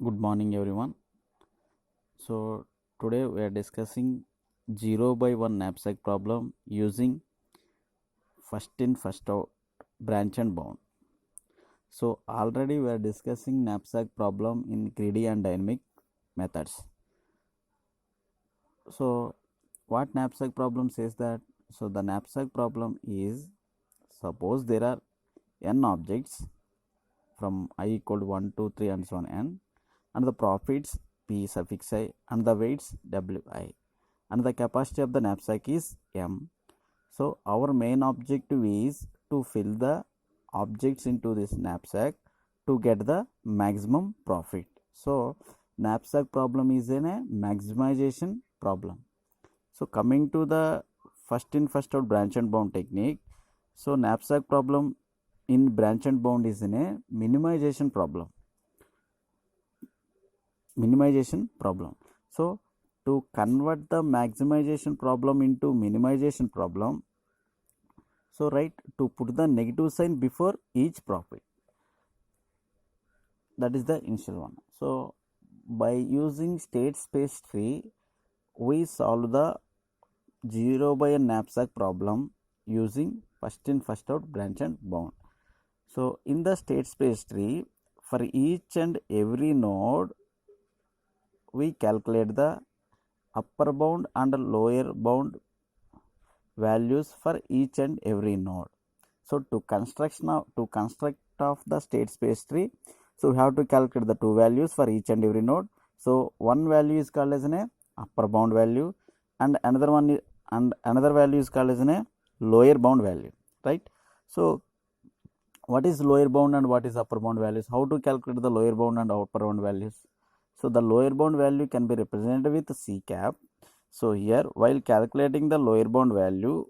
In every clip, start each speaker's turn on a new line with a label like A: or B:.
A: Good morning, everyone. So, today we are discussing 0 by 1 knapsack problem using first in, first out branch and bound. So, already we are discussing knapsack problem in greedy and dynamic methods. So, what knapsack problem says that? So, the knapsack problem is suppose there are n objects from I equal to 1, 2, 3 and so on n, and the profits p suffix I and the weights wi, and the capacity of the knapsack is m. So our main objective is to fill the objects into this knapsack to get the maximum profit. So knapsack problem is a maximization problem. So coming to the first in first out branch and bound technique, so knapsack problem in branch and bound is in a minimization problem. So to convert the maximization problem into minimization problem, so right, to put the negative sign before each profit, that is the initial one. So by using state space tree, we solve the 0 by n knapsack problem using first in first out branch and bound. So in the state space tree, for each and every node, we calculate the upper bound and lower bound values for each and every node. So to construct of the state space tree, so we have to calculate the two values for each and every node. So one value is called as an upper bound value, and another value is called as a lower bound value, right? So what is lower bound and what is upper bound values? How to calculate the lower bound and upper bound values? So the lower bound value can be represented with C cap. So here, while calculating the lower bound value,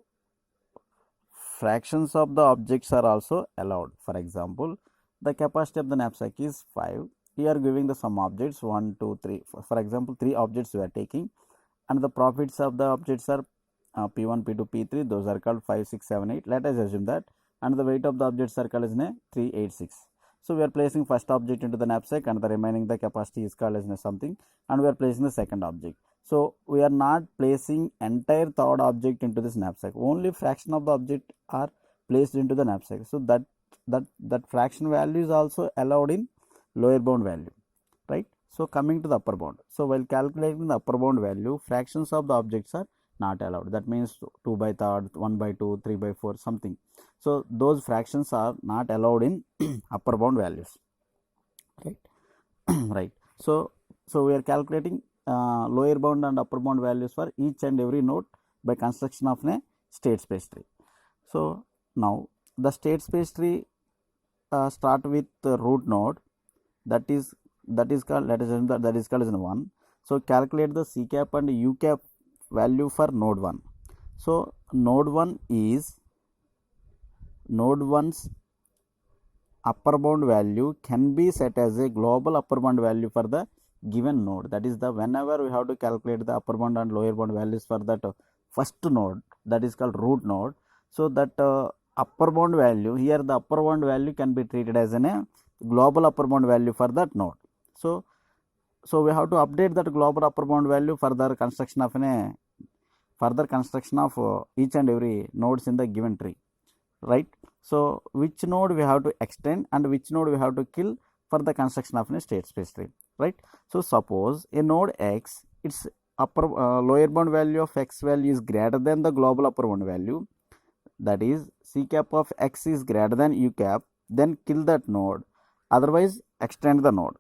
A: fractions of the objects are also allowed. For example, the capacity of the knapsack is 5. We are giving the some objects 1, 2, 3. For example, 3 objects we are taking, and the profits of the objects are P1, P2, P3. Those are called 5, 6, 7, 8. Let us assume that, and the weight of the object circle is 3, 8, 6. So we are placing first object into the knapsack, and the remaining the capacity is called as something, and we are placing the second object. So we are not placing entire third object into this knapsack. Only fraction of the object are placed into the knapsack. So that fraction value is also allowed in lower bound value, right? So coming to the upper bound. So while calculating the upper bound value, fractions of the objects are not allowed. That means 2 by third, 1 by 2, 3 by 4, something. So those fractions are not allowed in upper bound values, right? Right. So we are calculating lower bound and upper bound values for each and every node by construction of a state space tree. So now the state space tree start with the root node, that is called, let us assume that is called as 1. So calculate the C cap and U cap value for node 1. So node 1's upper bound value can be set as a global upper bound value for the given node. That is the whenever we have to calculate the upper bound and lower bound values for that first node, that is called root node. So that upper bound value, here the upper bound value can be treated as a global upper bound value for that node. So we have to update that global upper bound value for the construction of each and every nodes in the given tree, right? So which node we have to extend and which node we have to kill for the construction of a state space tree, right? So suppose a node X, its lower bound value of X value is greater than the global upper bound value, that is C cap of X is greater than U cap, then kill that node, otherwise extend the node.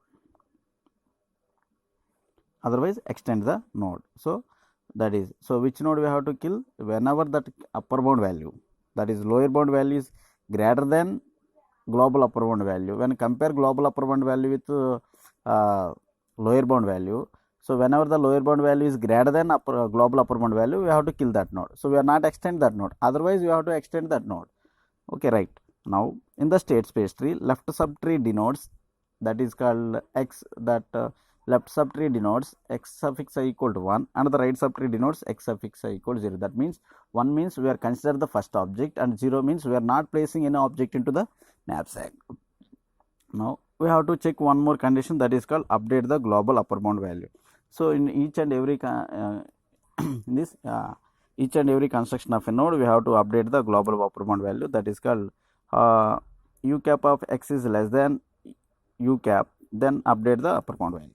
A: So that is, so which node we have to kill? Whenever that upper bound value, that is lower bound value, is greater than global upper bound value. When compare global upper bound value with lower bound value, so whenever the lower bound value is greater than global upper bound value, we have to kill that node. So we are not extend that node, otherwise we have to extend that node. Okay, right. Now in the state space tree, left subtree denotes, that is called X, that left subtree denotes X suffix I equal to 1, and the right subtree denotes X suffix I equal to 0. That means 1 means we are considered the first object, and 0 means we are not placing any object into the knapsack. Now we have to check one more condition, that is called update the global upper bound value. So in each and every each and every construction of a node, we have to update the global upper bound value, that is called u cap of x is less than u cap, then update the upper bound value.